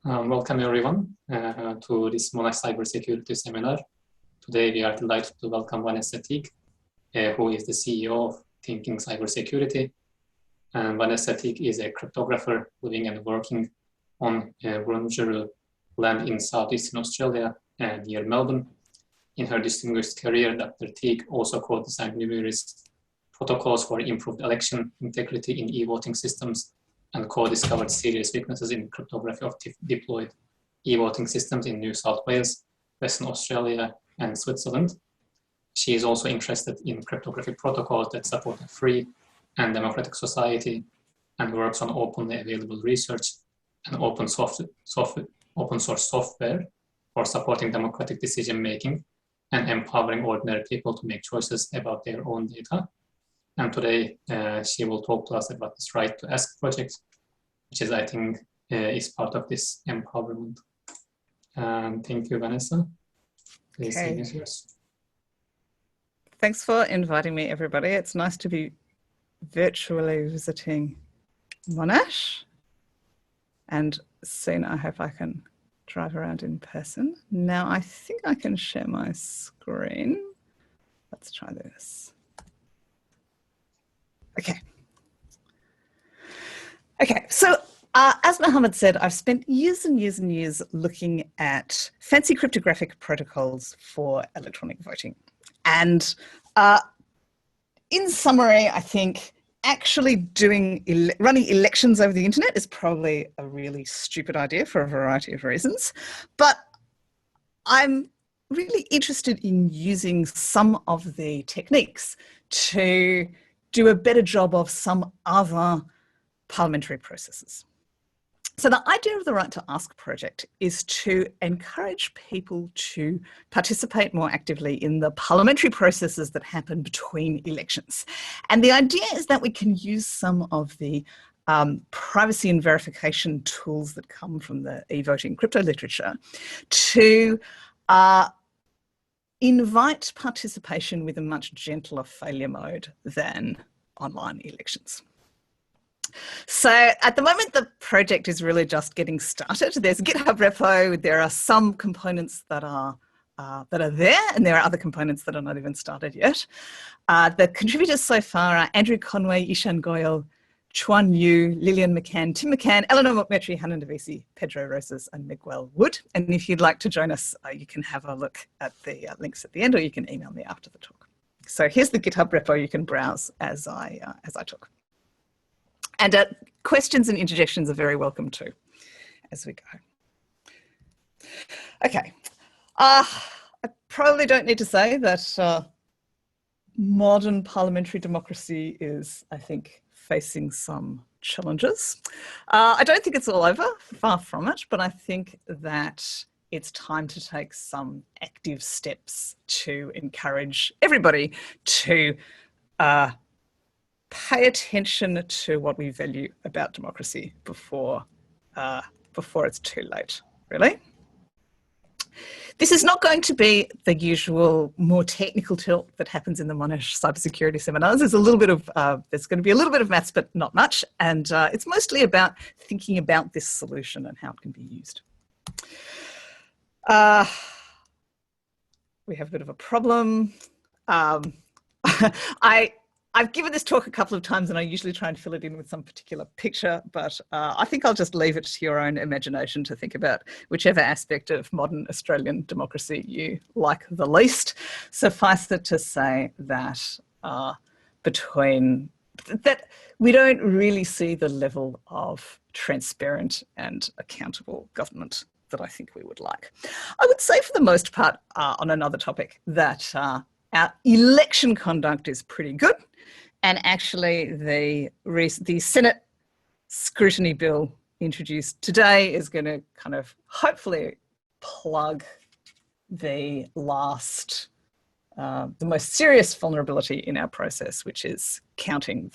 Welcome everyone to this Monash Cybersecurity Seminar. Today we are delighted to welcome Vanessa Teague, who is the CEO of Thinking Cybersecurity. Vanessa Teague is a cryptographer living and working on Wurundjeri land in southeastern Australia near Melbourne. In her distinguished career, Dr. Teague also co-designed numerous protocols for improved election integrity in e-voting systems and co-discovered serious weaknesses in cryptography of deployed e-voting systems in New South Wales, Western Australia, and Switzerland. She is also interested in cryptography protocols that support a free and democratic society and works on openly available research and open source software for supporting democratic decision-making and empowering ordinary people to make choices about their own data. And today, she will talk to us about this Right to Ask project, which is, I think, is part of this empowerment. Thank you, Vanessa. Please, okay. is yours. Thanks for inviting me, everybody. It's nice to be virtually visiting Monash. And soon I hope I can drive around in person. Now, I think I can share my screen. Let's try this. Okay, so as Mohammed said, I've spent years and years and years looking at fancy cryptographic protocols for electronic voting. And in summary, I think actually running elections over the internet is probably a really stupid idea for a variety of reasons. But I'm really interested in using some of the techniques to do a better job of some other parliamentary processes. So the idea of the Right to Ask project is to encourage people to participate more actively in the parliamentary processes that happen between elections. And the idea is that we can use some of the privacy and verification tools that come from the e-voting crypto literature to invite participation with a much gentler failure mode than online elections. So at the moment, the project is really just getting started. There's a GitHub repo. There are some components that are there, and there are other components that are not even started yet. The contributors so far are Andrew Conway, Ishan Goyal, Chuan Yu, Lillian McCann, Tim McCann, Eleanor McMurtry, Hanan Davisi, Pedro Rosas, and Miguel Wood. And if you'd like to join us, you can have a look at the links at the end, or you can email me after the talk. So here's the GitHub repo you can browse as I talk. And questions and interjections are very welcome too, as we go. Okay, I probably don't need to say that modern parliamentary democracy is, I think, facing some challenges. I don't think it's all over, far from it, but I think that it's time to take some active steps to encourage everybody to pay attention to what we value about democracy before it's too late, really. This is not going to be the usual, more technical talk that happens in the Monash Cybersecurity Seminars. There's a little bit of, there's going to be a little bit of maths, but not much. And it's mostly about thinking about this solution and how it can be used. We have a bit of a problem. I've given this talk a couple of times and I usually try and fill it in with some particular picture, but I think I'll just leave it to your own imagination to think about whichever aspect of modern Australian democracy you like the least. Suffice it to say that that we don't really see the level of transparent and accountable government that I think we would like. I would say for the most part on another topic that our election conduct is pretty good. And actually, the Senate scrutiny bill introduced today is going to kind of hopefully plug the last, the most serious vulnerability in our process, which is auditing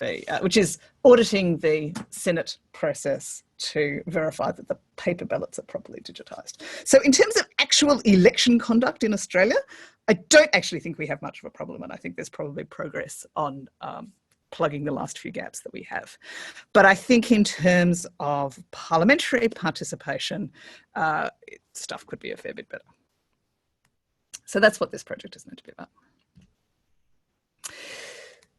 the Senate process to verify that the paper ballots are properly digitised. So in terms of actual election conduct in Australia, I don't actually think we have much of a problem, and I think there's probably progress on plugging the last few gaps that we have. But I think in terms of parliamentary participation, stuff could be a fair bit better. So that's what this project is meant to be about.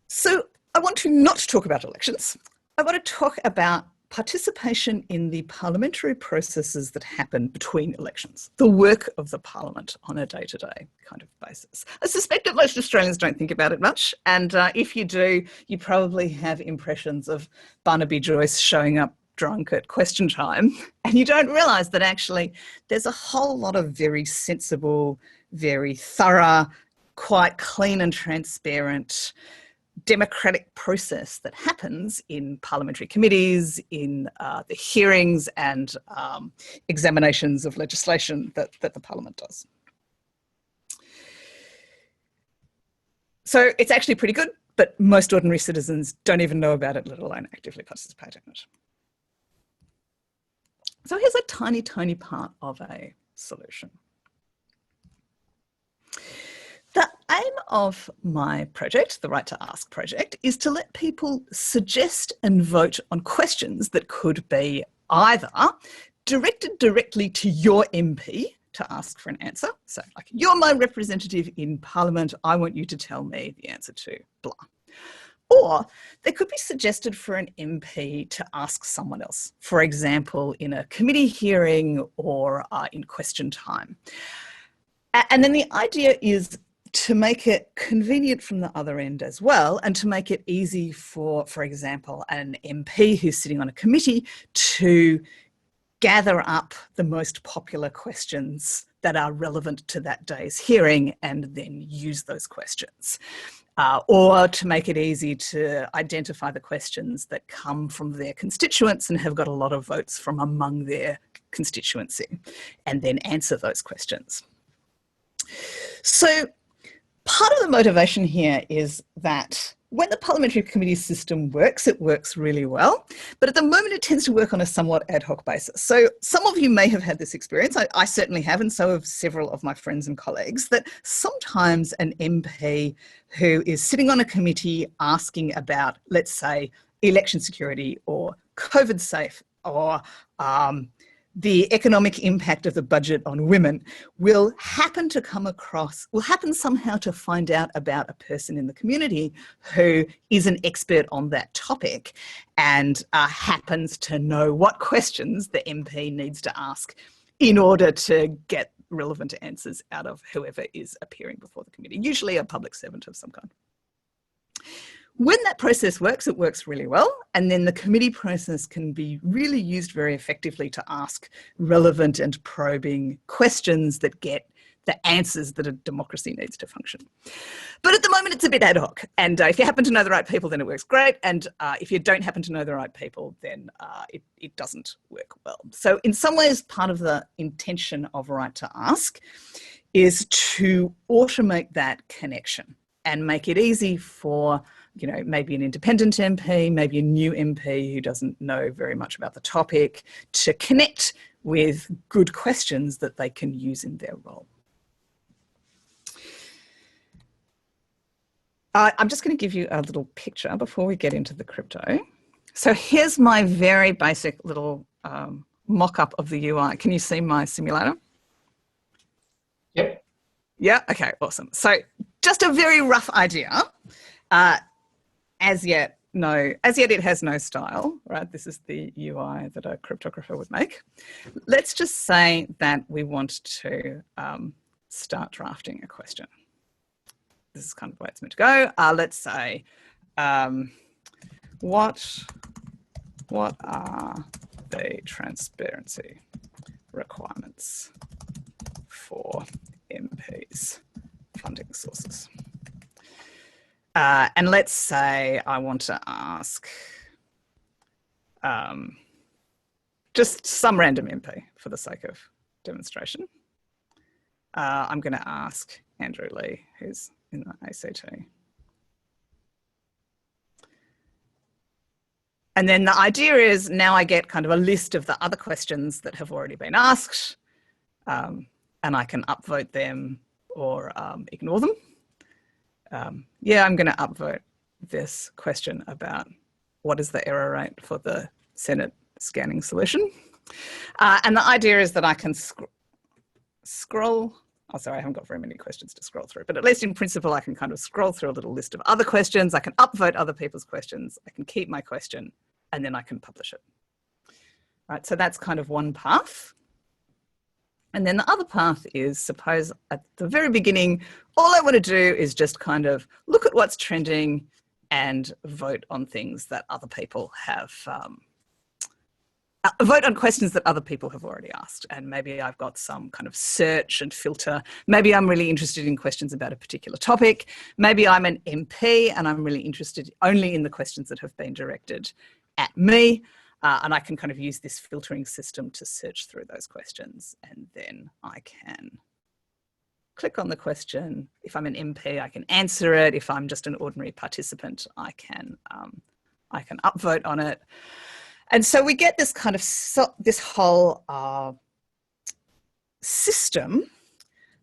So I want to not talk about elections. I want to talk about participation in the parliamentary processes that happen between elections, the work of the parliament on a day-to-day kind of basis. I suspect that most Australians don't think about it much, and if you do, you probably have impressions of Barnaby Joyce showing up drunk at question time, and you don't realise that actually there's a whole lot of very sensible, very thorough, quite clean and transparent democratic process that happens in parliamentary committees, in the hearings and examinations of legislation that the parliament does. So it's actually pretty good, but most ordinary citizens don't even know about it, let alone actively participate in it. So here's a tiny, tiny part of a solution. The aim of my project, the Right to Ask project, is to let people suggest and vote on questions that could be either directed directly to your MP to ask for an answer. So like, you're my representative in Parliament, I want you to tell me the answer to blah. Or they could be suggested for an MP to ask someone else, for example, in a committee hearing or in question time. And then the idea is to make it convenient from the other end as well, and to make it easy for example, an MP who's sitting on a committee to gather up the most popular questions that are relevant to that day's hearing and then use those questions. Or to make it easy to identify the questions that come from their constituents and have got a lot of votes from among their constituency, and then answer those questions. So part of the motivation here is that when the parliamentary committee system works, it works really well, but at the moment it tends to work on a somewhat ad hoc basis. So some of you may have had this experience, I certainly have, and so have several of my friends and colleagues, that sometimes an MP who is sitting on a committee asking about, let's say, election security or COVID safe or the economic impact of the budget on women will happen somehow to find out about a person in the community who is an expert on that topic and happens to know what questions the MP needs to ask in order to get relevant answers out of whoever is appearing before the committee, usually a public servant of some kind. When that process works, it works really well. And then the committee process can be really used very effectively to ask relevant and probing questions that get the answers that a democracy needs to function. But at the moment, it's a bit ad hoc. And if you happen to know the right people, then it works great. And if you don't happen to know the right people, then it doesn't work well. So in some ways, part of the intention of Right to Ask is to automate that connection and make it easy for maybe an independent MP, maybe a new MP who doesn't know very much about the topic, to connect with good questions that they can use in their role. I'm just going to give you a little picture before we get into the crypto. So here's my very basic little mock-up of the UI. Can you see my simulator? Yep. Yeah, okay, awesome. So just a very rough idea. As yet it has no style, right? This is the UI that a cryptographer would make. Let's just say that we want to start drafting a question. This is kind of the way it's meant to go. Let's say, what are the transparency requirements for MPs' funding sources? And let's say I want to ask just some random MP for the sake of demonstration. I'm going to ask Andrew Lee, who's in the ACT. And then the idea is now I get kind of a list of the other questions that have already been asked, and I can upvote them or ignore them. Yeah, I'm going to upvote this question about what is the error rate for the Senate scanning solution. And the idea is that I can scroll. Oh, sorry, I haven't got very many questions to scroll through, but at least in principle, I can kind of scroll through a little list of other questions. I can upvote other people's questions. I can keep my question, and then I can publish it. Right, so that's kind of one path. And then the other path is, suppose at the very beginning, all I want to do is just kind of look at what's trending and vote on things that other people have, vote on questions that other people have already asked. And maybe I've got some kind of search and filter. Maybe I'm really interested in questions about a particular topic. Maybe I'm an MP and I'm really interested only in the questions that have been directed at me. And I can kind of use this filtering system to search through those questions. And then I can click on the question. If I'm an MP, I can answer it. If I'm just an ordinary participant, I can upvote on it. And so we get this kind of, this whole system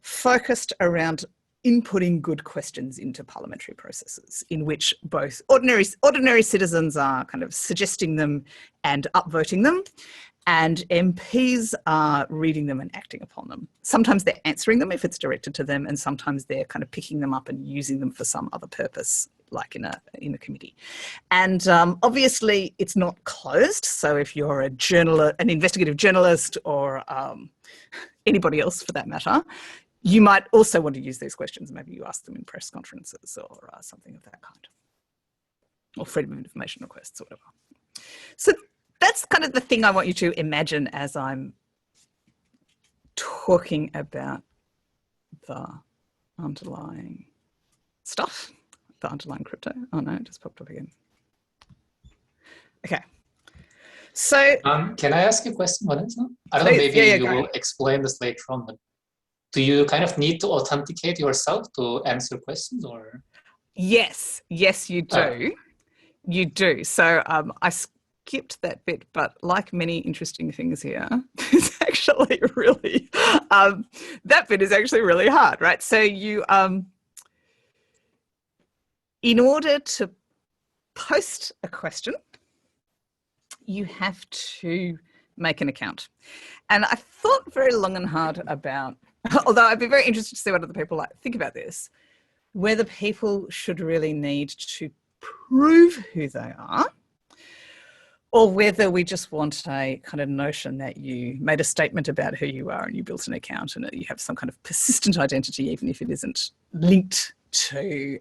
focused around inputting good questions into parliamentary processes, in which both ordinary citizens are kind of suggesting them and upvoting them, and MPs are reading them and acting upon them. Sometimes they're answering them if it's directed to them, and sometimes they're kind of picking them up and using them for some other purpose, like in a committee. And obviously it's not closed. So if you're a journalist, an investigative journalist, or anybody else for that matter, you might also want to use these questions. Maybe you ask them in press conferences or something of that kind, or freedom of information requests or whatever. So that's kind of the thing I want you to imagine as I'm talking about the underlying stuff, the underlying crypto. Oh no, it just popped up again. Okay. So can I ask you a question, Vanessa? I don't know, maybe you will explain this later on, but do you kind of need to authenticate yourself to answer questions, or? Yes, you do. You do. So I skipped that bit, but like many interesting things here, it's actually really, that bit is actually really hard, right? So you, in order to post a question, you have to make an account. And I thought very long and hard about, although I'd be very interested to see what other people think about this, whether people should really need to prove who they are, or whether we just want a kind of notion that you made a statement about who you are and you built an account and that you have some kind of persistent identity, even if it isn't linked to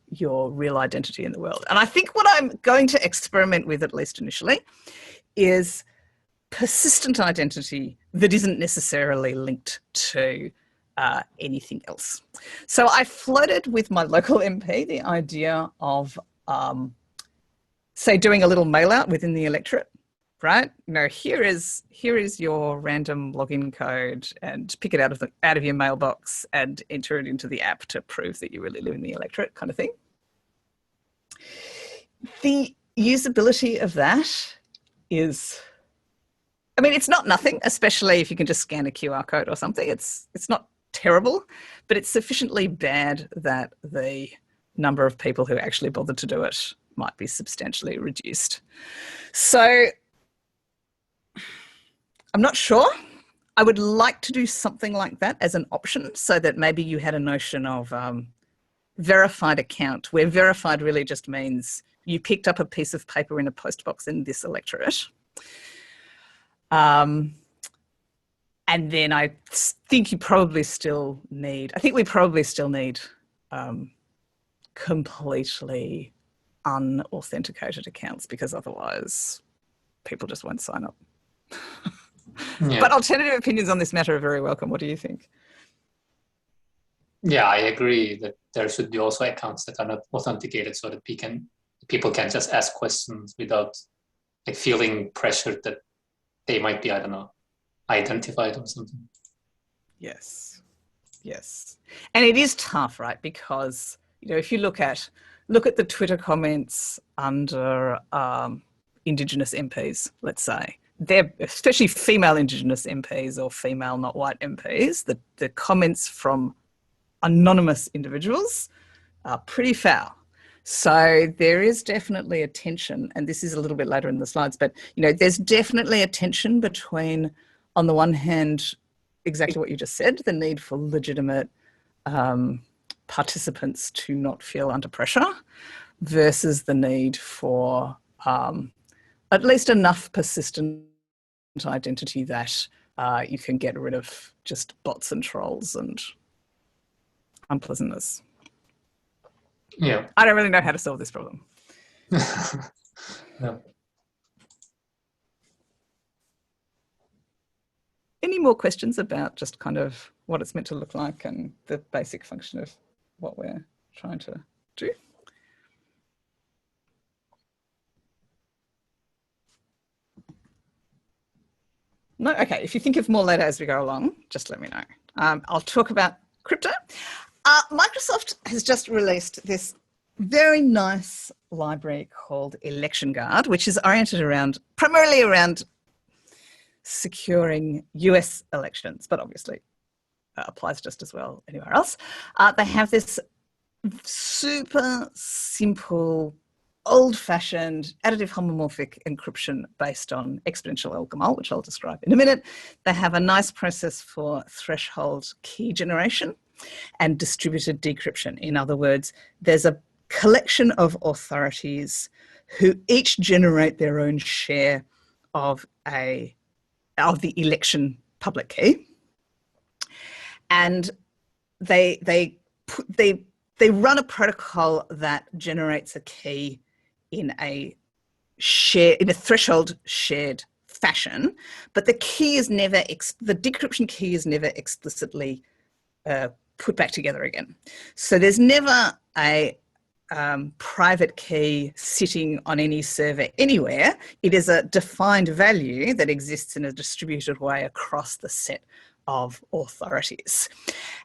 your real identity in the world. And I think what I'm going to experiment with, at least initially, is persistent identity that isn't necessarily linked to anything else. So I floated with my local MP the idea of, say, doing a little mail out within the electorate, right? You know, here is your random login code, and pick it out of your mailbox and enter it into the app to prove that you really live in the electorate, kind of thing. The usability of that is, I mean, it's not nothing, especially if you can just scan a QR code or something. It's not terrible, but it's sufficiently bad that the number of people who actually bothered to do it might be substantially reduced. So I'm not sure. I would like to do something like that as an option, so that maybe you had a notion of verified account, where verified really just means you picked up a piece of paper in a post box in this electorate. And then I think we probably still need completely unauthenticated accounts, because otherwise people just won't sign up. Yeah. But alternative opinions on this matter are very welcome. What do you think? Yeah, I agree that there should be also accounts that are not authenticated, so that people can just ask questions without like feeling pressured that they might be, I don't know, identified or something. Yes. And it is tough, right? Because, you know, if you look at the Twitter comments under Indigenous MPs, let's say, they're especially female Indigenous MPs or female not white MPs, the comments from anonymous individuals are pretty foul. So there is definitely a tension, and this is a little bit later in the slides, but there's definitely a tension between, on the one hand, exactly what you just said, the need for legitimate participants to not feel under pressure, versus the need for at least enough persistent identity that you can get rid of just bots and trolls and unpleasantness. Yeah. I don't really know how to solve this problem. No. Any more questions about just kind of what it's meant to look like and the basic function of what we're trying to do? No? Okay, if you think of more later as we go along, just let me know. I'll talk about crypto. Microsoft has just released this very nice library called Election Guard, which is oriented primarily around securing US elections, but obviously applies just as well anywhere else. They have this super simple, old-fashioned additive homomorphic encryption based on exponential GAMAL, which I'll describe in a minute. They have a nice process for threshold key generation and distributed decryption. In other words, there's a collection of authorities who each generate their own share of the election public key, and they run a protocol that generates a key in a threshold shared fashion, but the decryption key is never explicitly put back together again. So there's never a private key sitting on any server anywhere. It is a defined value that exists in a distributed way across the set of authorities.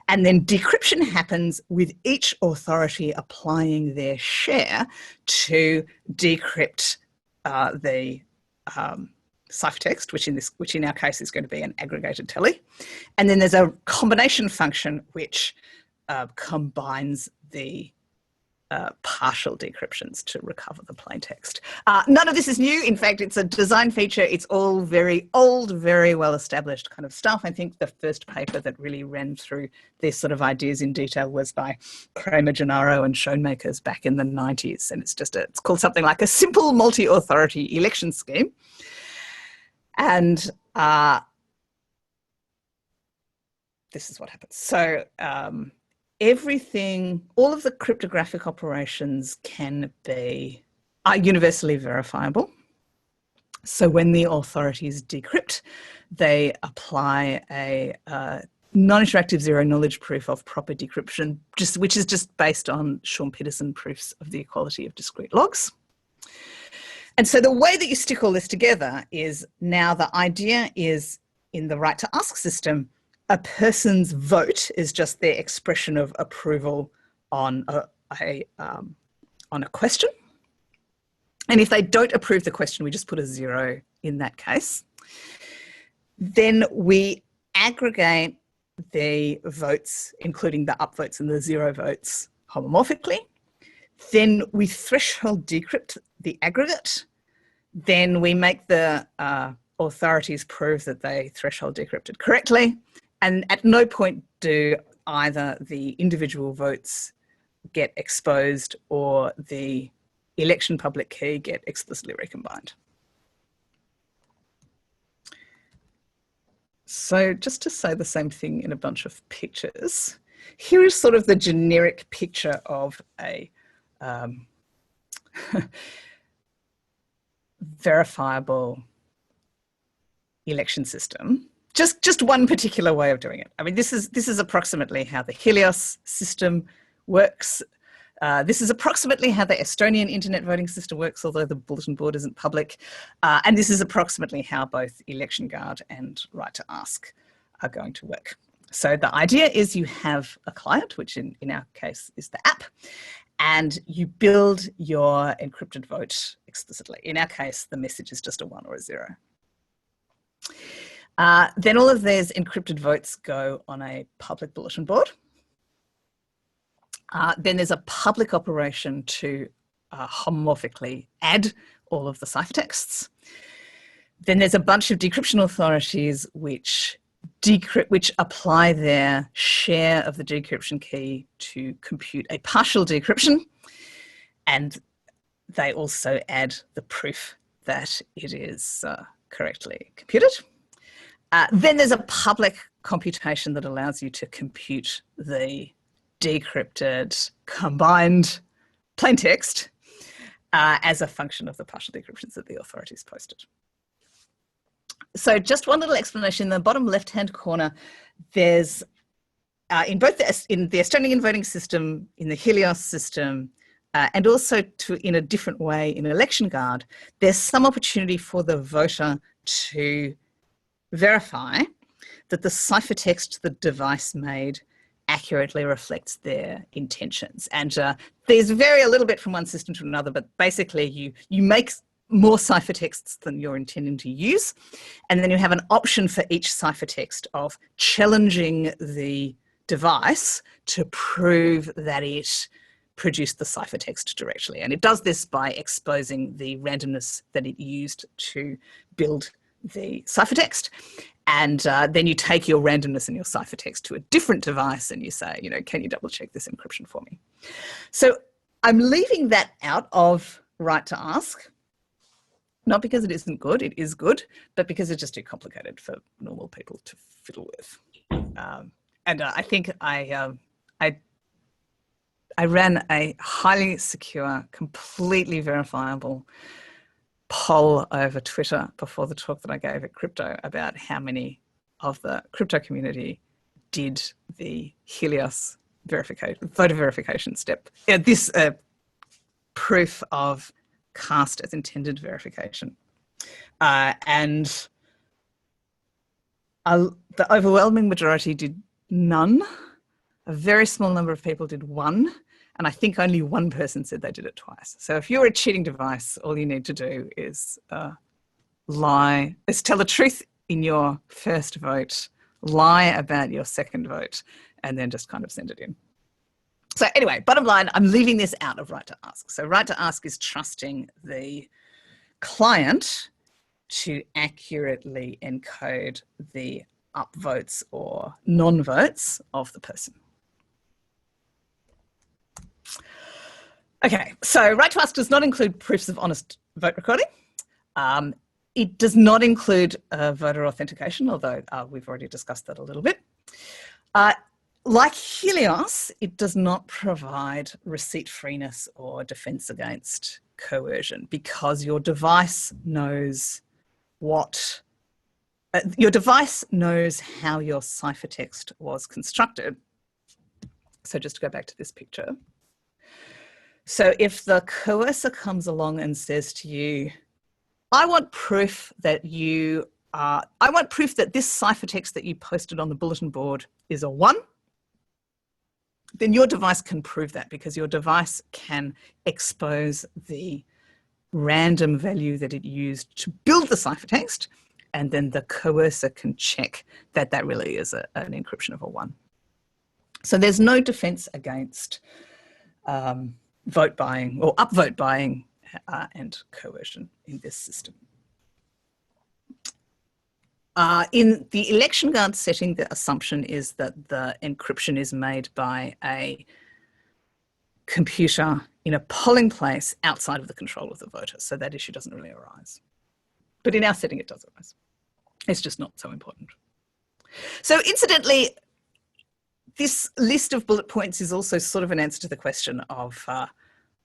And then decryption happens with each authority applying their share to decrypt the ciphertext, which in our case is going to be an aggregated tally. And then there's a combination function which combines the partial decryptions to recover the plain text. None of this is new. In fact, it's a design feature. It's all very old, very well established kind of stuff. I think the first paper that really ran through these sort of ideas in detail was by Kramer, Gennaro and Schoenmakers back in the 90s. And it's called something like a simple multi-authority election scheme. And this is what happens. So all of the cryptographic operations are universally verifiable. So when the authorities decrypt, they apply a non-interactive zero-knowledge proof of proper decryption, which is just based on Sean Peterson proofs of the equality of discrete logs. And so the way that you stick all this together is, now the idea is, in the right to ask system, a person's vote is just their expression of approval on a question. And if they don't approve the question, we just put a 0 in that case. Then we aggregate the votes, including the upvotes and the 0 votes, homomorphically. Then we threshold decrypt the aggregate. Then we make the authorities prove that they threshold decrypted correctly. And at no point do either the individual votes get exposed or the election public key get explicitly recombined. So just to say the same thing in a bunch of pictures, here is sort of the generic picture of a verifiable election system. Just one particular way of doing it. I mean, this is approximately how the Helios system works. This is approximately how the Estonian internet voting system works, although the bulletin board isn't public. And this is approximately how both Election Guard and Right to Ask are going to work. So the idea is you have a client, which in our case is the app, and you build your encrypted vote explicitly. In our case, the message is just a 1 or a 0. Then all of these encrypted votes go on a public bulletin board. Then there's a public operation to homomorphically add all of the ciphertexts. Then there's a bunch of decryption authorities which apply their share of the decryption key to compute a partial decryption, and they also add the proof that it is correctly computed. Then there's a public computation that allows you to compute the decrypted combined plaintext as a function of the partial decryptions that the authorities posted. So just one little explanation. In the bottom left-hand corner, there's in both in the Estonian voting system, in the Helios system, and also in a different way in Election Guard, there's some opportunity for the voter to verify that the ciphertext the device made accurately reflects their intentions. And these vary a little bit from one system to another, but basically you make more ciphertexts than you're intending to use. And then you have an option for each ciphertext of challenging the device to prove that it produced the ciphertext directly. And it does this by exposing the randomness that it used to build the ciphertext. And then you take your randomness and your ciphertext to a different device and you say, can you double check this encryption for me? So I'm leaving that out of right to ask. Not because it isn't good, it is good, but because it's just too complicated for normal people to fiddle with. And I think I ran a highly secure, completely verifiable poll over Twitter before the talk that I gave at Crypto about how many of the crypto community did the Helios voter verification step. This proof of cast as intended verification. And the overwhelming majority did none. A very small number of people did one. And I think only one person said they did it twice. So if you're a cheating device, all you need to do is tell the truth in your first vote, lie about your second vote, and then just kind of send it in. So anyway, bottom line, I'm leaving this out of right to ask. So right to ask is trusting the client to accurately encode the upvotes or non-votes of the person. Okay, so right to ask does not include proofs of honest vote recording. It does not include voter authentication, although we've already discussed that a little bit. Like Helios, it does not provide receipt freeness or defense against coercion because your device knows how your ciphertext was constructed. So just to go back to this picture. So if the coercer comes along and says to you, I want proof that this ciphertext that you posted on the bulletin board is a 1, then your device can prove that because your device can expose the random value that it used to build the ciphertext, and then the coercer can check that that really is an encryption of a 1. So there's no defense against vote buying or upvote buying and coercion in this system. In the election guard setting, the assumption is that the encryption is made by a computer in a polling place outside of the control of the voter, so that issue doesn't really arise. But in our setting, it does arise. It's just not so important. So incidentally, this list of bullet points is also sort of an answer to the question of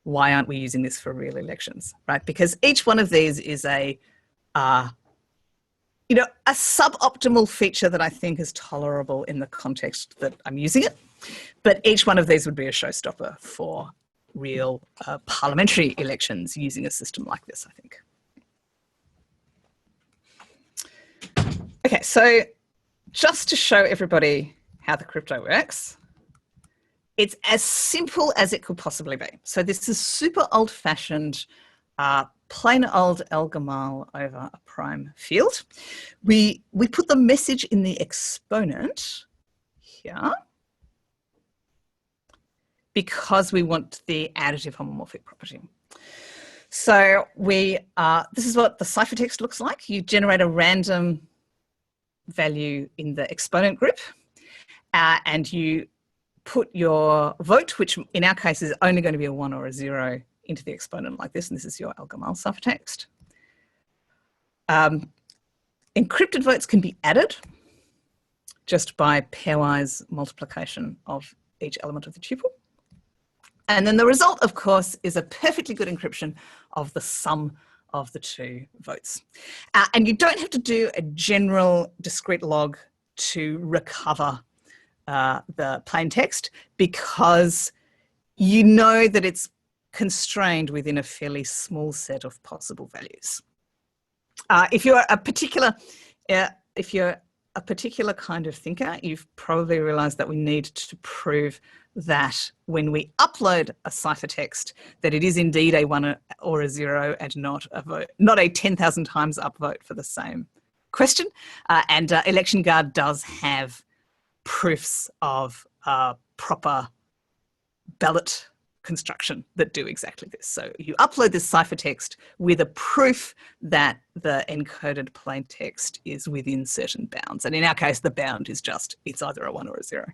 why aren't we using this for real elections, right? Because each one of these is a suboptimal feature that I think is tolerable in the context that I'm using it. But each one of these would be a showstopper for real parliamentary elections using a system like this, I think. Okay, so just to show everybody how the crypto works, it's as simple as it could possibly be. So this is super old-fashioned, plain old GAMAL over a prime field. We put the message in the exponent here. because we want the additive homomorphic property. So this is what the ciphertext looks like. You generate a random value in the exponent group, and you put your vote, which in our case is only going to be a 1 or a 0, into the exponent like this, and this is your GAMAL ciphertext. Encrypted votes can be added just by pairwise multiplication of each element of the tuple. And then the result, of course, is a perfectly good encryption of the sum of the two votes. And you don't have to do a general discrete log to recover the plain text, because you know that it's constrained within a fairly small set of possible values. If you're a particular kind of thinker, you've probably realized that we need to prove that when we upload a ciphertext, that it is indeed a 1 or a 0 and not a vote, not a 10,000 times upvote for the same question. And Election Guard does have proofs of proper ballot construction that do exactly this. So you upload this ciphertext with a proof that the encoded plain text is within certain bounds. And in our case, the bound is just, it's either a 1 or a 0.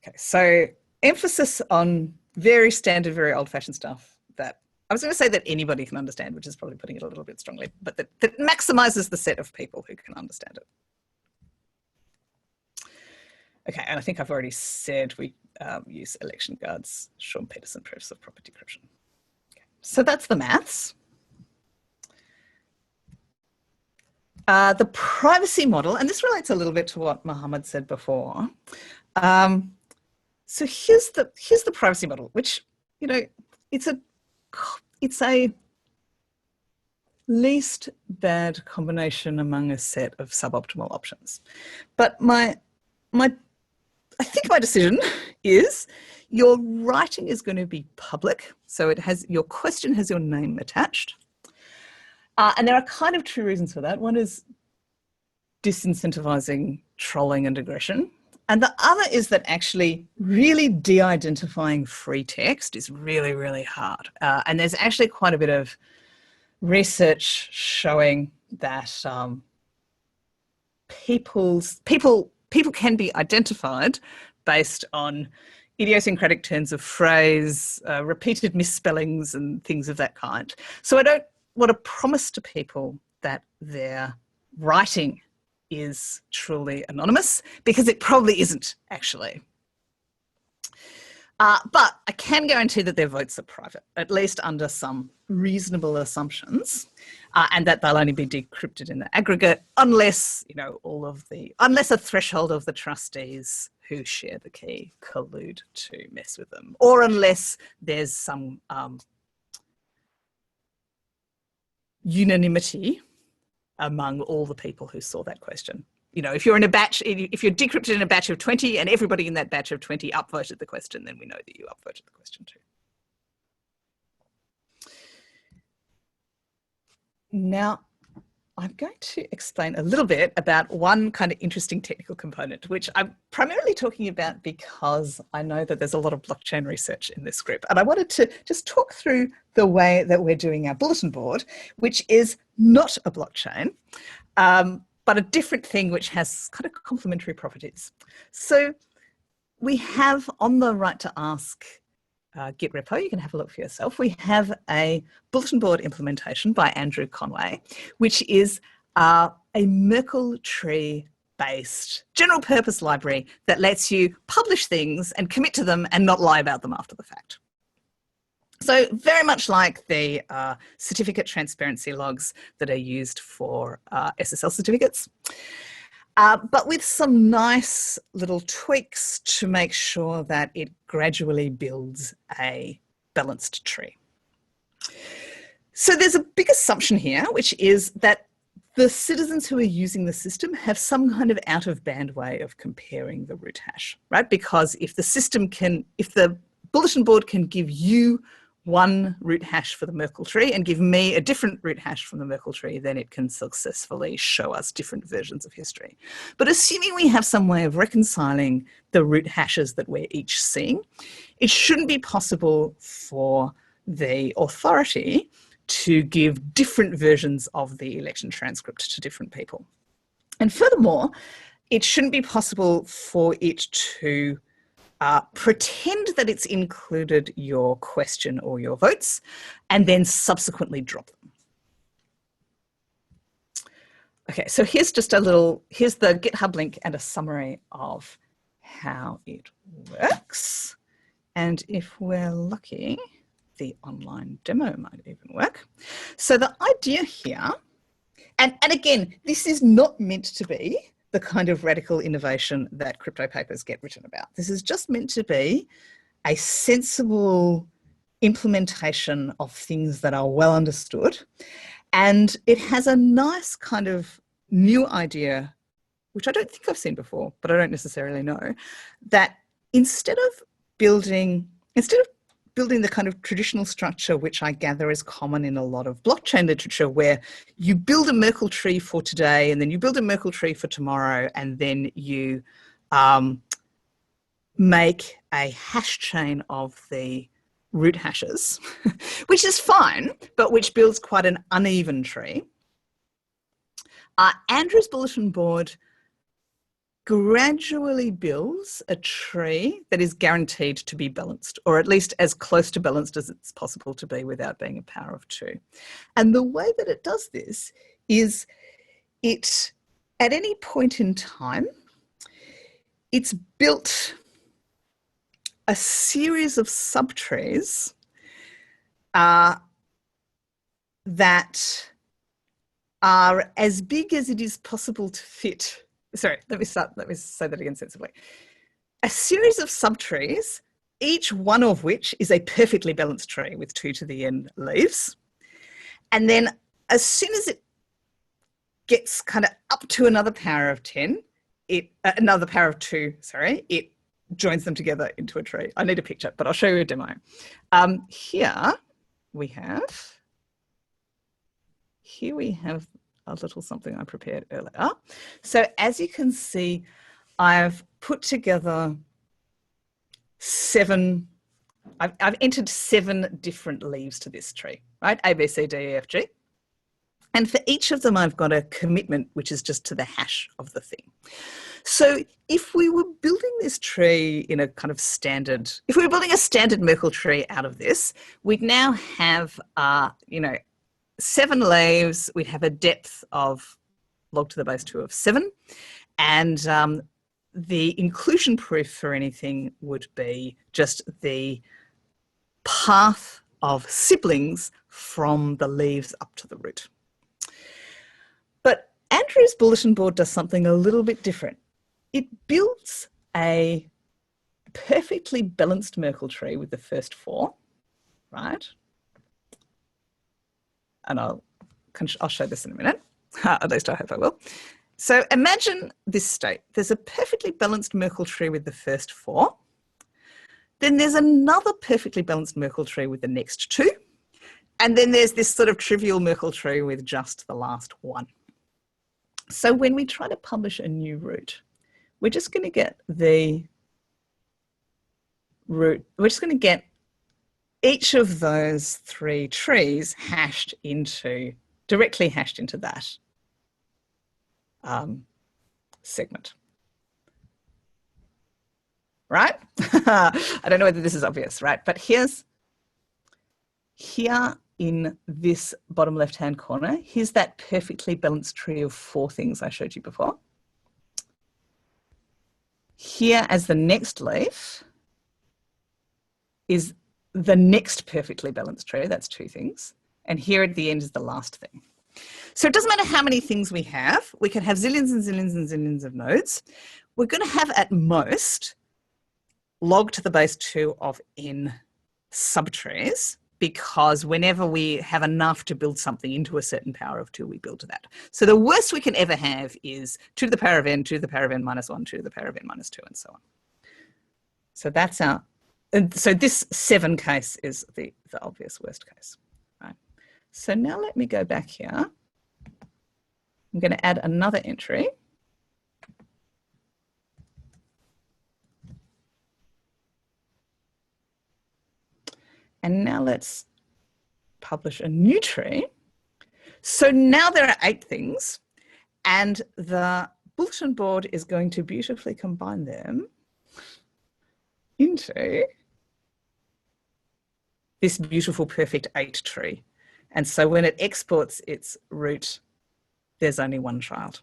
Okay, so emphasis on very standard, very old-fashioned stuff that I was going to say that anybody can understand, which is probably putting it a little bit strongly, but that maximizes the set of people who can understand it. Okay, and I think I've already said we use Election Guard's Sean Peterson proofs of proper decryption. Okay, so that's the maths. The privacy model, and this relates a little bit to what Mohammed said before. So here's the privacy model, which, you know, it's a least bad combination among a set of suboptimal options. But I think my decision is your writing is going to be public. So it has, your question has your name attached. And there are kind of two reasons for that. One is disincentivizing trolling and aggression. And the other is that actually really de-identifying free text is really, really hard. And there's actually quite a bit of research showing that people can be identified based on idiosyncratic turns of phrase, repeated misspellings and things of that kind. So I don't want to promise to people that their writing is truly anonymous, because it probably isn't actually. But I can guarantee that their votes are private, at least under some reasonable assumptions, and that they'll only be decrypted in the aggregate unless, you know, unless a threshold of the trustees who share the key collude to mess with them, or unless there's some unanimity among all the people who saw that question. You know, if you're decrypted in a batch of 20 and everybody in that batch of 20 upvoted the question, then we know that you upvoted the question too. Now, I'm going to explain a little bit about one kind of interesting technical component, which I'm primarily talking about because I know that there's a lot of blockchain research in this group. And I wanted to just talk through the way that we're doing our bulletin board, which is not a blockchain, but a different thing which has kind of complementary properties. So we have on the Right to Ask Git repo, you can have a look for yourself, we have a bulletin board implementation by Andrew Conway, which is a Merkle tree based general purpose library that lets you publish things and commit to them and not lie about them after the fact. So very much like the certificate transparency logs that are used for SSL certificates, but with some nice little tweaks to make sure that it gradually builds a balanced tree. So there's a big assumption here, which is that the citizens who are using the system have some kind of out-of-band way of comparing the root hash, right? Because if the bulletin board can give you one root hash for the Merkle tree and give me a different root hash from the Merkle tree, then it can successfully show us different versions of history. But assuming we have some way of reconciling the root hashes that we're each seeing, it shouldn't be possible for the authority to give different versions of the election transcript to different people. And furthermore, it shouldn't be possible for it to pretend that it's included your question or your votes and then subsequently drop them. Okay, so here's just here's the GitHub link and a summary of how it works. And if we're lucky, the online demo might even work. So the idea here, and again, this is not meant to be the kind of radical innovation that crypto papers get written about. This is just meant to be a sensible implementation of things that are well understood. And it has a nice kind of new idea, which I don't think I've seen before, but I don't necessarily know, that instead of building the kind of traditional structure, which I gather is common in a lot of blockchain literature, where you build a Merkle tree for today and then you build a Merkle tree for tomorrow, and then you make a hash chain of the root hashes, which is fine, but which builds quite an uneven tree. Andrew's bulletin board gradually builds a tree that is guaranteed to be balanced, or at least as close to balanced as it's possible to be without being a power of 2. And the way that it does this is it, at any point in time, it's built a series of subtrees that are as big as it is possible to fit. Sorry, let me say that again sensibly. A series of subtrees, each one of which is a perfectly balanced tree with 2 to the n leaves. And then as soon as it gets kind of up to another power of 10, another power of 2, sorry, it joins them together into a tree. I need a picture, but I'll show you a demo. Here we have a little something I prepared earlier. So as you can see, I've put together I've entered 7 different leaves to this tree, right? A, B, C, D, E, F, G. And for each of them, I've got a commitment, which is just to the hash of the thing. So if we were building this tree in a kind of standard, if we were building a standard Merkle tree out of this, we'd now have, 7 leaves. We'd have a depth of log to the base 2 of 7. And the inclusion proof for anything would be just the path of siblings from the leaves up to the root. But Andrew's bulletin board does something a little bit different. It builds a perfectly balanced Merkle tree with the first 4, right? And I'll show this in a minute. At least I hope I will. So imagine this state. There's a perfectly balanced Merkle tree with the first 4. Then there's another perfectly balanced Merkle tree with the next 2. And then there's this sort of trivial Merkle tree with just the last 1. So when we try to publish a new root, we're just going to get the root. We're just going to get each of those 3 trees directly hashed into that segment. Right? I don't know whether this is obvious, right? But here in this bottom left-hand corner, here's that perfectly balanced tree of 4 things I showed you before. Here as the next leaf is the next perfectly balanced tree, that's 2 things. And here at the end is the last thing. So it doesn't matter how many things we have. We can have zillions and zillions and zillions of nodes. We're going to have at most log to the base 2 of n subtrees, because whenever we have enough to build something into a certain power of 2, we build that. So the worst we can ever have is 2 to the power of n, 2 to the power of n minus 1, 2 to the power of n minus 2, and so on. So that's our And so this 7 case is the obvious worst case. Right. So now let me go back here. I'm going to add another entry. And now let's publish a new tree. So now there are 8 things, and the bulletin board is going to beautifully combine them into this beautiful perfect 8 tree. And so when it exports its root, there's only 1 child.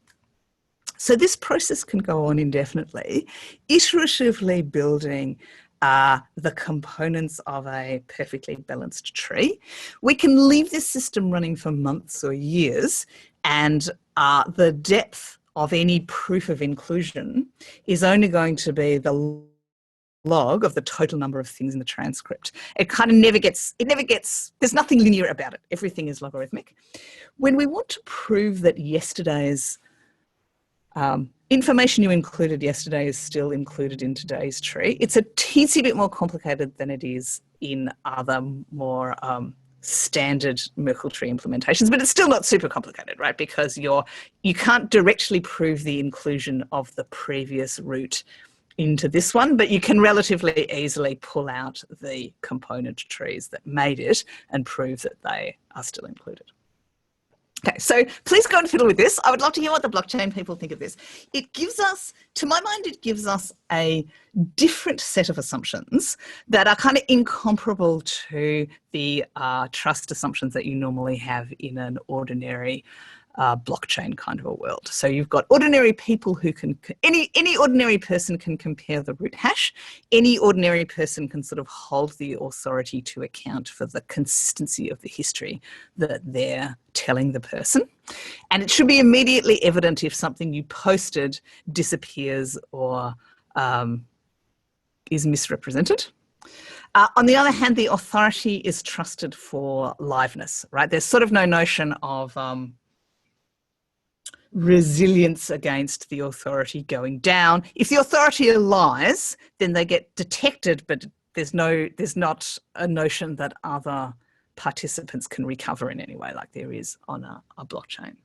So this process can go on indefinitely, iteratively building the components of a perfectly balanced tree. We can leave this system running for months or years, and the depth of any proof of inclusion is only going to be the log of the total number of things in the transcript. It kind of never gets, there's nothing linear about it. Everything is logarithmic. When we want to prove that yesterday's information you included yesterday is still included in today's tree, it's a teensy bit more complicated than it is in other more standard Merkle tree implementations, but it's still not super complicated, right? Because you can't directly prove the inclusion of the previous root into this one, but you can relatively easily pull out the component trees that made it and prove that they are still included. Okay, so please go and fiddle with this. I would love to hear what the blockchain people think of this. It gives us, to my mind, it gives us a different set of assumptions that are kind of incomparable to the trust assumptions that you normally have in an ordinary blockchain kind of a world. So you've got ordinary people who can, any ordinary person can compare the root hash. Any ordinary person can sort of hold the authority to account for the consistency of the history that they're telling the person. And it should be immediately evident if something you posted disappears or is misrepresented. On the other hand, the authority is trusted for liveness, right? There's sort of no notion of resilience against the authority going down. If the authority lies, then they get detected, but there's not a notion that other participants can recover in any way like there is on a blockchain.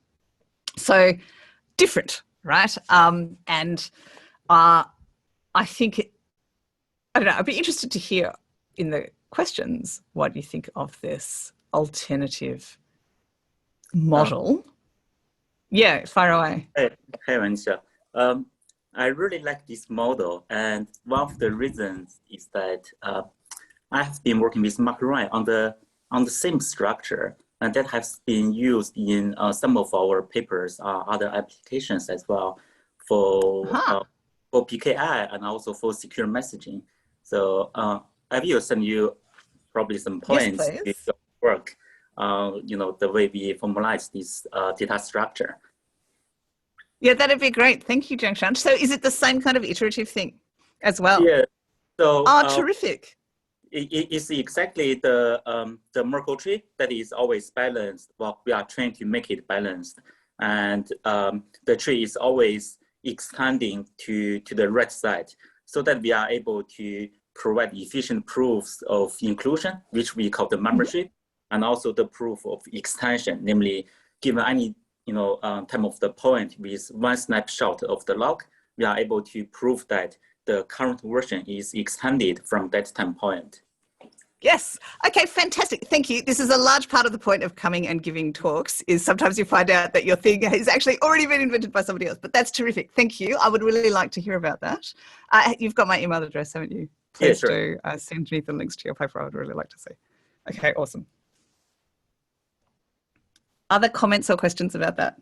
So different, right? And I think, I don't know, I'd be interested to hear in the questions what you think of this alternative model. Yeah, fire away. Hey, Vanessa. I really like this model, and one of the reasons is that I have been working with Mark Ryan on the same structure, and that has been used in some of our papers, other applications as well for PKI and also for secure messaging. So I will send you probably some points with your work. The way we formalize this data structure. Yeah, that'd be great. Thank you, Jiangshan. So is it the same kind of iterative thing as well? Yeah. So terrific. It's exactly the Merkle tree that is always balanced. Well, we are trying to make it balanced, and the tree is always expanding to the right side, so that we are able to provide efficient proofs of inclusion, which we call the membership, and also the proof of extension, namely, given any time of the point with one snapshot of the log, we are able to prove that the current version is extended from that time point. Yes. Okay, fantastic. Thank you. This is a large part of the point of coming and giving talks, is sometimes you find out that your thing has actually already been invented by somebody else, but that's terrific. Thank you. I would really like to hear about that. You've got my email address, haven't you? Please do send me the links to your paper. I would really like to see. Okay, awesome. Other comments or questions about that?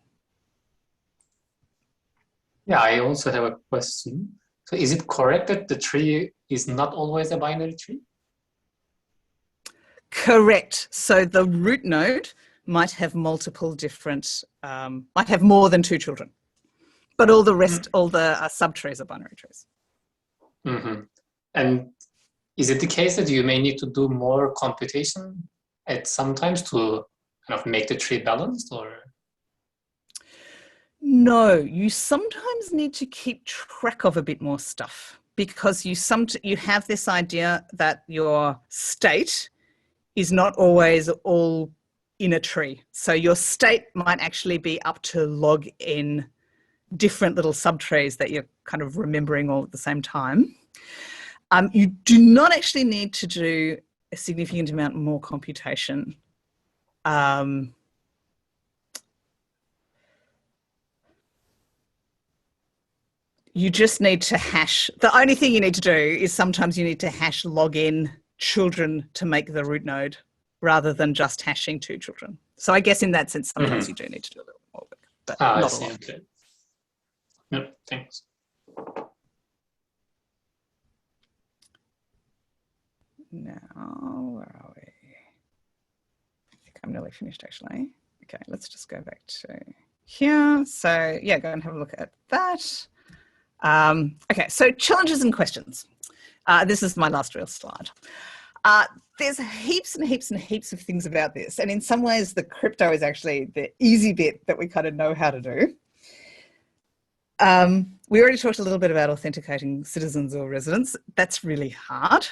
Yeah, I also have a question. So is it correct that the tree is not always a binary tree? Correct. So the root node might have multiple different, might have more than 2 children, but all the rest, all the subtrees are binary trees. And is it the case that you may need to do more computation at sometimes to kind of make the tree balanced, or? No, you sometimes need to keep track of a bit more stuff, because you have this idea that your state is not always all in a tree. So your state might actually be up to log in different little subtrees that you're kind of remembering all at the same time. You do not actually need to do a significant amount more computation. You just need to hash. The only thing you need to do is sometimes you need to hash login children to make the root node rather than just hashing 2 children. So I guess in that sense, sometimes you do need to do a little more work, but not a lot. Okay. Yep, thanks. Now, where are we? I think I'm nearly finished actually. Okay, let's just go back to here. So yeah, go and have a look at that. Okay, so challenges and questions. This is my last real slide. There's heaps and heaps and heaps of things about this. And in some ways, the crypto is actually the easy bit that we kind of know how to do. We already talked a little bit about authenticating citizens or residents. That's really hard.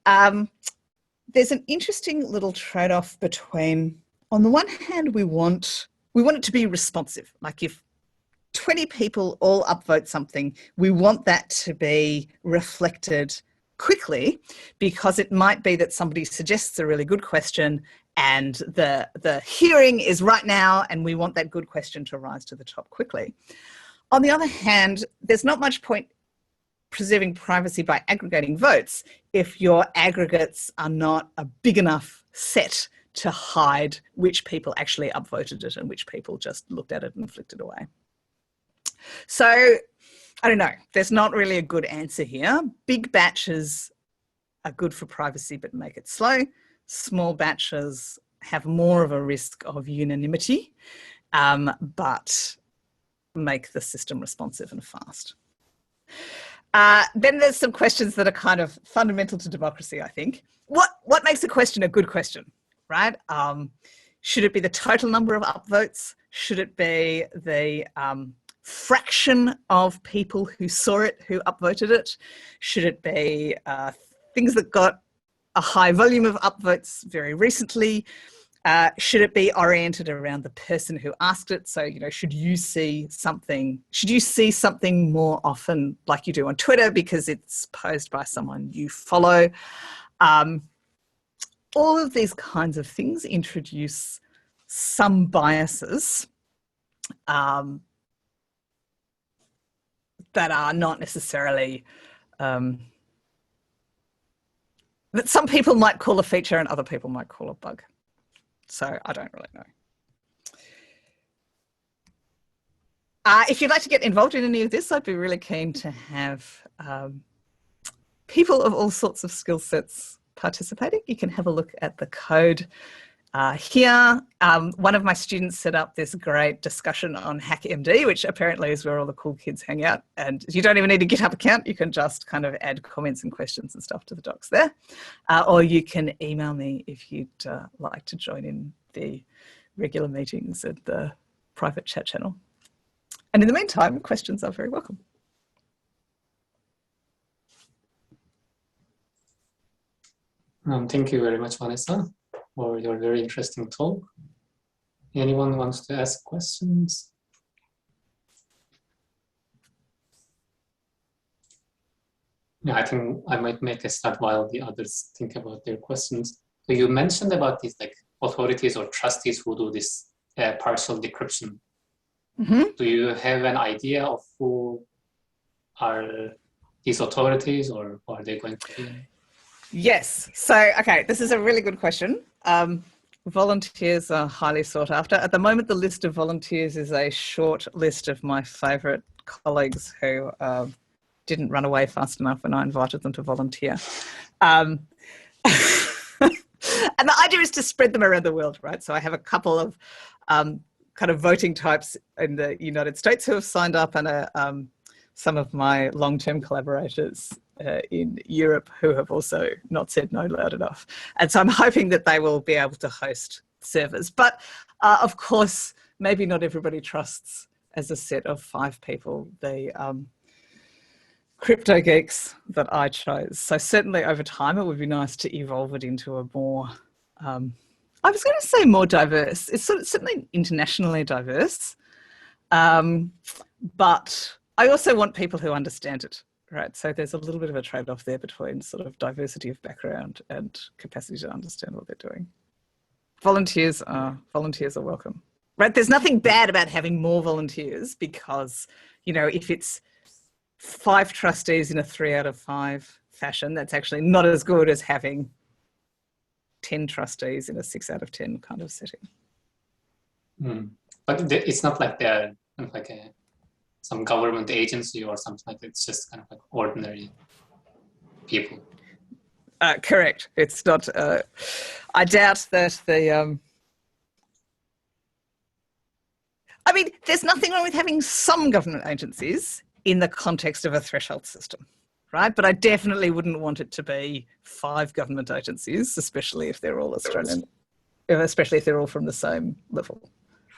There's an interesting little trade-off between, on the one hand, we want it to be responsive. Like if 20 people all upvote something, we want that to be reflected quickly, because it might be that somebody suggests a really good question and the hearing is right now, and we want that good question to rise to the top quickly. On the other hand, there's not much point preserving privacy by aggregating votes if your aggregates are not a big enough set to hide which people actually upvoted it and which people just looked at it and flicked it away. So I don't know, there's not really a good answer here. Big batches are good for privacy but make it slow. Small batches have more of a risk of unanimity, but make the system responsive and fast. Then there's some questions that are kind of fundamental to democracy, I think. What makes a question a good question, right? Should it be the total number of upvotes? Should it be the fraction of people who saw it, who upvoted it? Should it be things that got a high volume of upvotes very recently? Should it be oriented around the person who asked it? So, you know, should you see something more often like you do on Twitter because it's posed by someone you follow? All of these kinds of things introduce some biases that are not necessarily, that some people might call a feature and other people might call a bug. So I don't really know. If you'd like to get involved in any of this, I'd be really keen to have people of all sorts of skill sets participating. You can have a look at the code here. One of my students set up this great discussion on HackMD, which apparently is where all the cool kids hang out. And you don't even need a GitHub account. You can just kind of add comments and questions and stuff to the docs there. Or you can email me if you'd like to join in the regular meetings at the private chat channel. And in the meantime, questions are very welcome. Thank you very much, Vanessa, for your very interesting talk. Anyone wants to ask questions? Yeah, I think I might make a start while the others think about their questions. So you mentioned about these like authorities or trustees who do this partial decryption. Mm-hmm. Do you have an idea of who are these authorities, or who are they going to be? Yes. So, okay, this is a really good question. Volunteers are highly sought after. At the moment, the list of volunteers is a short list of my favourite colleagues who didn't run away fast enough when I invited them to volunteer. And the idea is to spread them around the world, right? So I have a couple of kind of voting types in the United States who have signed up, and some of my long-term collaborators in Europe who have also not said no loud enough. And so I'm hoping that they will be able to host servers. But of course, maybe not everybody trusts as a set of 5 people crypto geeks that I chose. So certainly over time, it would be nice to evolve it into a more, I was going to say more diverse. It's certainly internationally diverse. But I also want people who understand it, right? So there's a little bit of a trade-off there between sort of diversity of background and capacity to understand what they're doing. Volunteers are welcome, right? There's nothing bad about having more volunteers because, you know, if it's 5 trustees in a 3 out of 5 fashion, that's actually not as good as having 10 trustees in a 6 out of 10 kind of setting. But it's not like they're kind of like some government agency or something like that. It's just kind of like ordinary people. Correct. It's not. I doubt that the. I mean, there's nothing wrong with having some government agencies in the context of a threshold system, right? But I definitely wouldn't want it to be 5 government agencies, especially if they're all Australian, especially if they're all from the same level.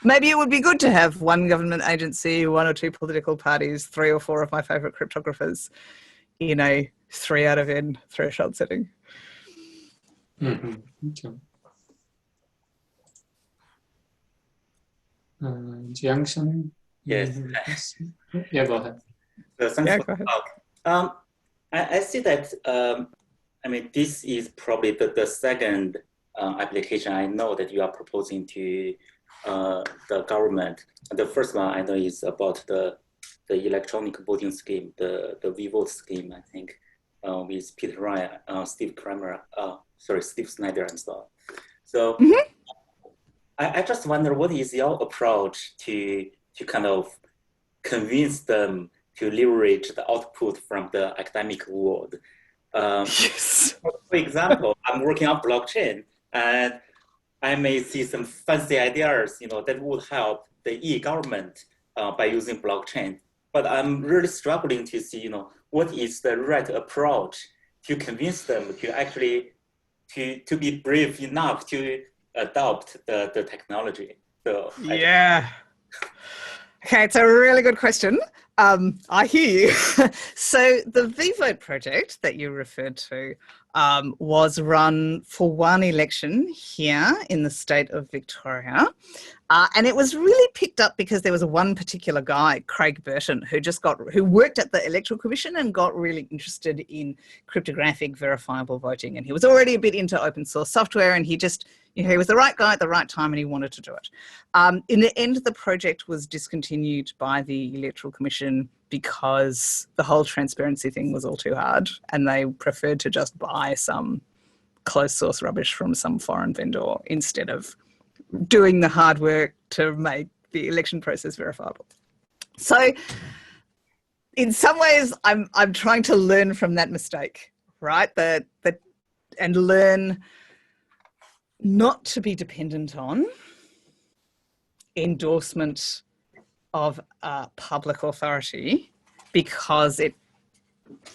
Maybe it would be good to have 1 government agency, 1 or 2 political parties, 3 or 4 of my favourite cryptographers in a 3 out of n threshold setting. Okay. Jiangshan? Yes. Yeah, go ahead. So thanks for the talk. I see that, I mean, this is probably the second application I know that you are proposing to the government. The first one I know is about the electronic voting scheme, the V-vote scheme, I think, with Peter Ryan, Steve Snyder and so on. So I just wonder, what is your approach to kind of convince them to leverage the output from the academic world? Yes. For example, I'm working on blockchain, and I may see some fancy ideas, you know, that would help the e-government by using blockchain. But I'm really struggling to see, you know, what is the right approach to convince them to actually to be brave enough to adopt the technology. So yeah. Okay, it's a really good question. I hear you. So the V-Vote project that you referred to was run for one election here in the state of Victoria. And it was really picked up because there was one particular guy, Craig Burton, who worked at the Electoral Commission and got really interested in cryptographic verifiable voting. And he was already a bit into open source software, and he just, you know, he was the right guy at the right time and he wanted to do it. In the end, the project was discontinued by the Electoral Commission because the whole transparency thing was all too hard, and they preferred to just buy some closed source rubbish from some foreign vendor instead of doing the hard work to make the election process verifiable. So in some ways, I'm trying to learn from that mistake, right? And learn not to be dependent on endorsement of public authority, because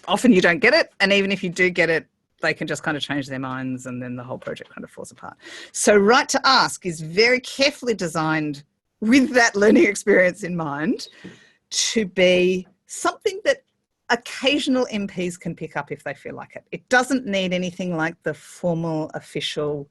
often you don't get it, and even if you do get it, they can just kind of change their minds and then the whole project kind of falls apart. So Right to Ask is very carefully designed with that learning experience in mind to be something that occasional MPs can pick up if they feel like it. It doesn't need anything like the formal official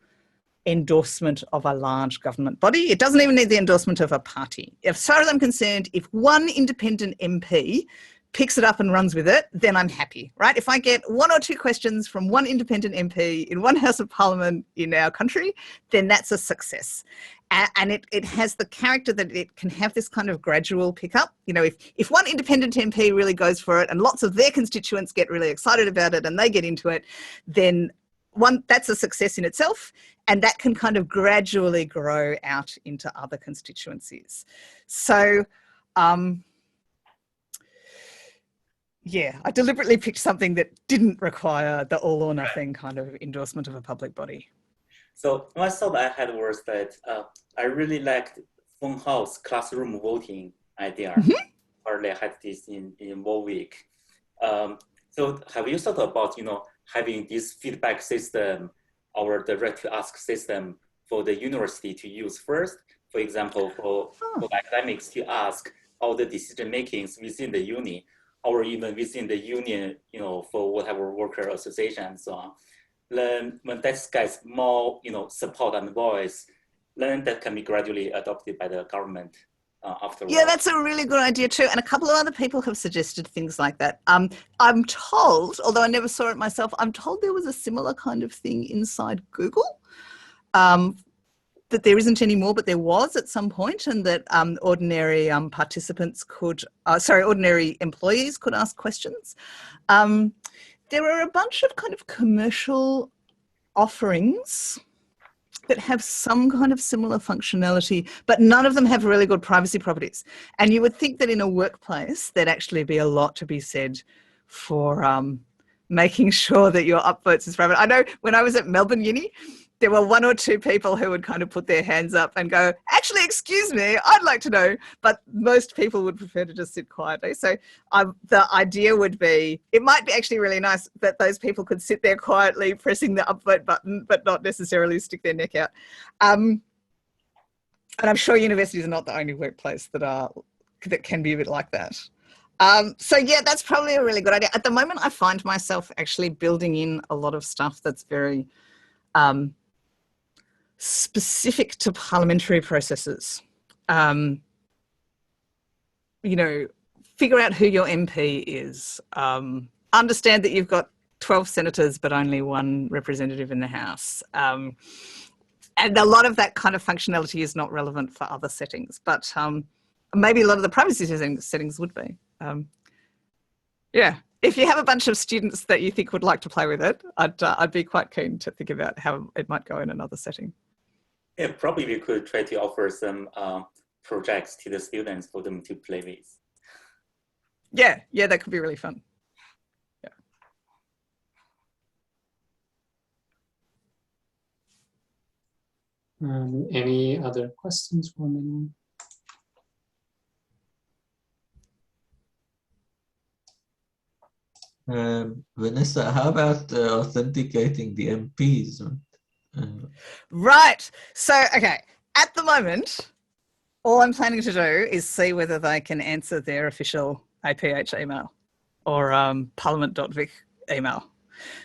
endorsement of a large government body. It doesn't even need the endorsement of a party. As far as I'm concerned, if one independent MP picks it up and runs with it, then I'm happy, right? If I get 1 or 2 questions from one independent MP in one House of Parliament in our country, then that's a success. And it has the character that it can have this kind of gradual pickup. You know, if one independent MP really goes for it and lots of their constituents get really excited about it and they get into it, then that's a success in itself, and that can kind of gradually grow out into other constituencies. So, yeah, I deliberately picked something that didn't require the all or nothing kind of endorsement of a public body. So one thought I had was that I really liked phone house classroom voting idea. Earlier I had this in Warwick. So have you thought about, you know, having this feedback system or the Right to Ask system for the university to use first? For example, for academics to ask all the decision makings within the uni, or even within the union, for whatever worker association and so on. Then when that gets more, support and voice, then that can be gradually adopted by the government afterwards. Yeah, that's a really good idea too. And a couple of other people have suggested things like that. I'm told, although I never saw it myself, I'm told there was a similar kind of thing inside Google. That there isn't anymore, but there was at some point, and that ordinary participants could, ordinary employees could ask questions. There are a bunch of kind of commercial offerings that have some kind of similar functionality, but none of them have really good privacy properties. And you would think that in a workplace, there'd actually be a lot to be said for making sure that your upvotes is private. I know when I was at Melbourne Uni, there were one or two people who would kind of put their hands up and go, actually, excuse me, I'd like to know. But most people would prefer to just sit quietly. So the idea would be, it might be actually really nice that those people could sit there quietly pressing the upvote button, but not necessarily stick their neck out. And I'm sure universities are not the only workplace that can be a bit like that. So yeah, that's probably a really good idea. At the moment, I find myself actually building in a lot of stuff that's very specific to parliamentary processes. Figure out who your MP is. Understand that you've got 12 senators, but only one representative in the House. And a lot of that kind of functionality is not relevant for other settings, but maybe a lot of the privacy settings would be. Yeah. If you have a bunch of students that you think would like to play with it, I'd be quite keen to think about how it might go in another setting. Yeah, probably we could try to offer some projects to the students for them to play with. Yeah, that could be really fun. Yeah. Any other questions from anyone? Vanessa, how about authenticating the MPs? Right. So, okay. At the moment, all I'm planning to do is see whether they can answer their official APH email or parliament.vic email.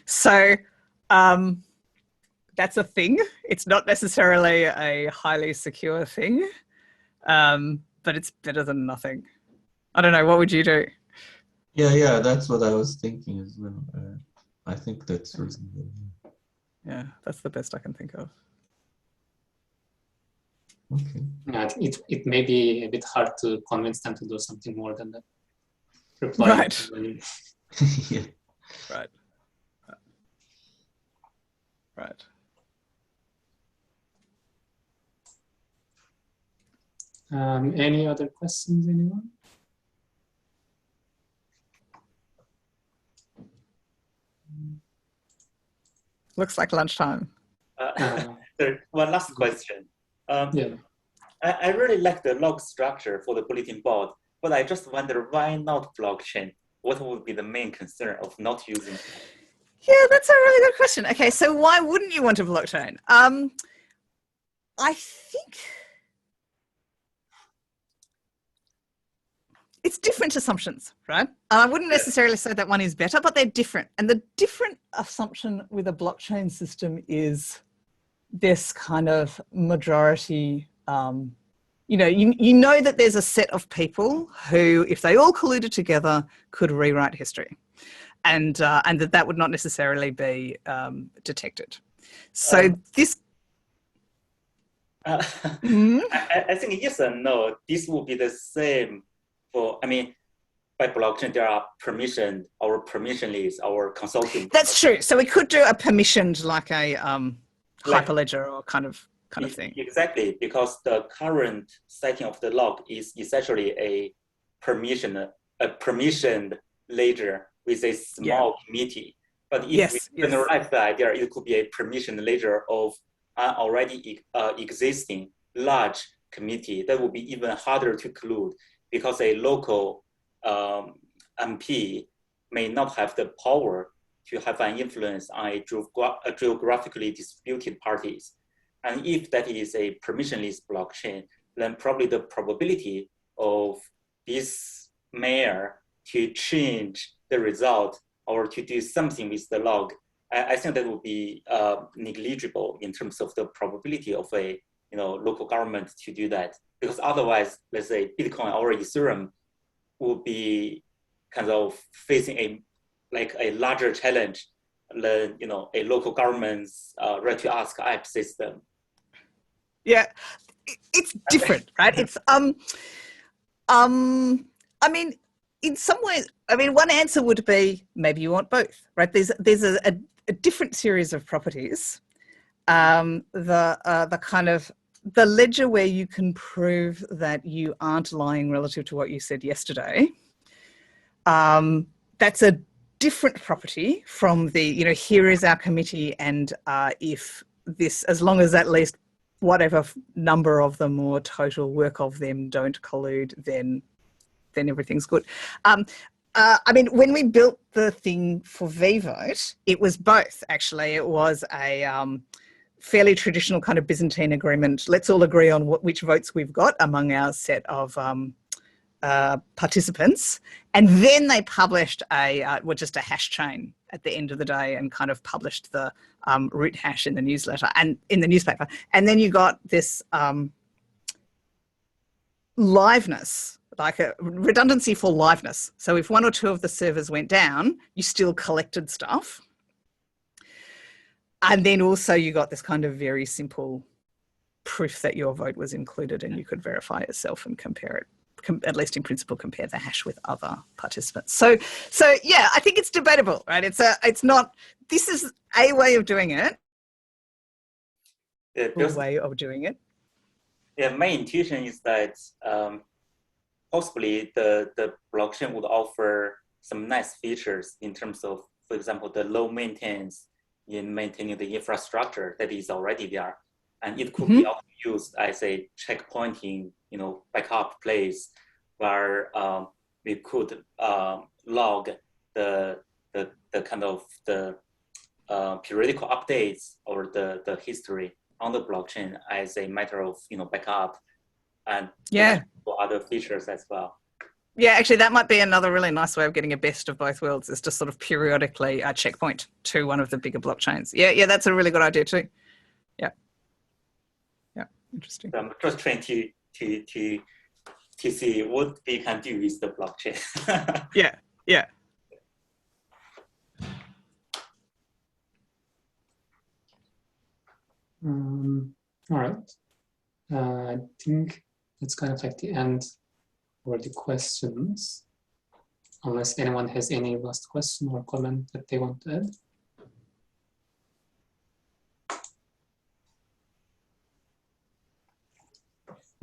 So that's a thing. It's not necessarily a highly secure thing, but it's better than nothing. I don't know. What would you do? Yeah, that's what I was thinking as well. I think that's reasonable. Yeah, that's the best I can think of. Okay. Yeah, it may be a bit hard to convince them to do something more than that. Reply. Right. Yeah. Right. Any other questions, anyone? Looks like lunchtime. One last question. Yeah. I really like the log structure for the bulletin board, but I just wonder why not blockchain? What would be the main concern of not using it? Yeah, that's a really good question. Okay, so why wouldn't you want a blockchain? I think it's different assumptions, right? I wouldn't necessarily say that one is better, but they're different. And the different assumption with a blockchain system is this kind of majority, you know that there's a set of people who, if they all colluded together, could rewrite history. And that would not necessarily be detected. So this... I think yes and no. This will be the same for, by blockchain, there are permissioned or permissionless or consulting. That's true. So we could do a permissioned, like a hyperledger or kind of thing. Exactly, because the current setting of the log is essentially a permissioned ledger with a small committee. But if we generalize the idea, it could be a permissioned ledger of an already existing large committee. That would be even harder to collude because a local MP may not have the power to have an influence on a geographically distributed parties. And if that is a permissionless blockchain, then probably the probability of this mayor to change the result or to do something with the log, I think that would be negligible in terms of the probability of a local government to do that. Because otherwise, let's say Bitcoin or Ethereum would be kind of facing a larger challenge than a local government's right to ask app system. Yeah, it's different, right? It's I mean, in some ways, I mean, one answer would be maybe you want both, right? There's a different series of properties. The kind of the ledger where you can prove that you aren't lying relative to what you said yesterday. That's a different property from the, here is our committee, and if this, as long as at least whatever number of them or total work of them don't collude, then everything's good. I mean, when we built the thing for vVote, it was both, actually. It was a fairly traditional kind of Byzantine agreement. Let's all agree on which votes we've got among our set of participants. And then they published just a hash chain at the end of the day and kind of published the root hash in the newsletter and in the newspaper. And then you got this liveness, like a redundancy for liveness. So if one or two of the servers went down, you still collected stuff. And then also you got this kind of very simple proof that your vote was included, and you could verify it yourself and compare it, at least in principle, compare the hash with other participants. So yeah, I think it's debatable, right? It's not, this is a way of doing it. Yeah, my intuition is that possibly the blockchain would offer some nice features in terms of, for example, the low maintenance in maintaining the infrastructure that is already there. And it could be also used as a checkpointing, backup place where we could log the kind of the periodical updates or the history on the blockchain as a matter of backup, and for other features as well. Yeah, actually, that might be another really nice way of getting a best of both worlds, is to sort of periodically checkpoint to one of the bigger blockchains. Yeah, that's a really good idea too. Yeah, interesting. So I'm just trying to see what we can do with the blockchain. Yeah. All right. I think that's kind of like the end for the questions, unless anyone has any last question or comment that they want to add.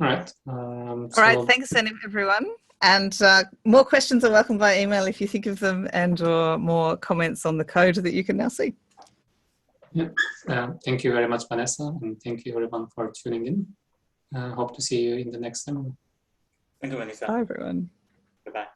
All right. All right. Thanks, everyone. And more questions are welcome by email if you think of them, and or more comments on the code that you can now see. Yeah. Thank you very much, Vanessa, and thank you everyone for tuning in. Hope to see you in the next seminar. Thank you, Vanessa. Bye, everyone. Goodbye.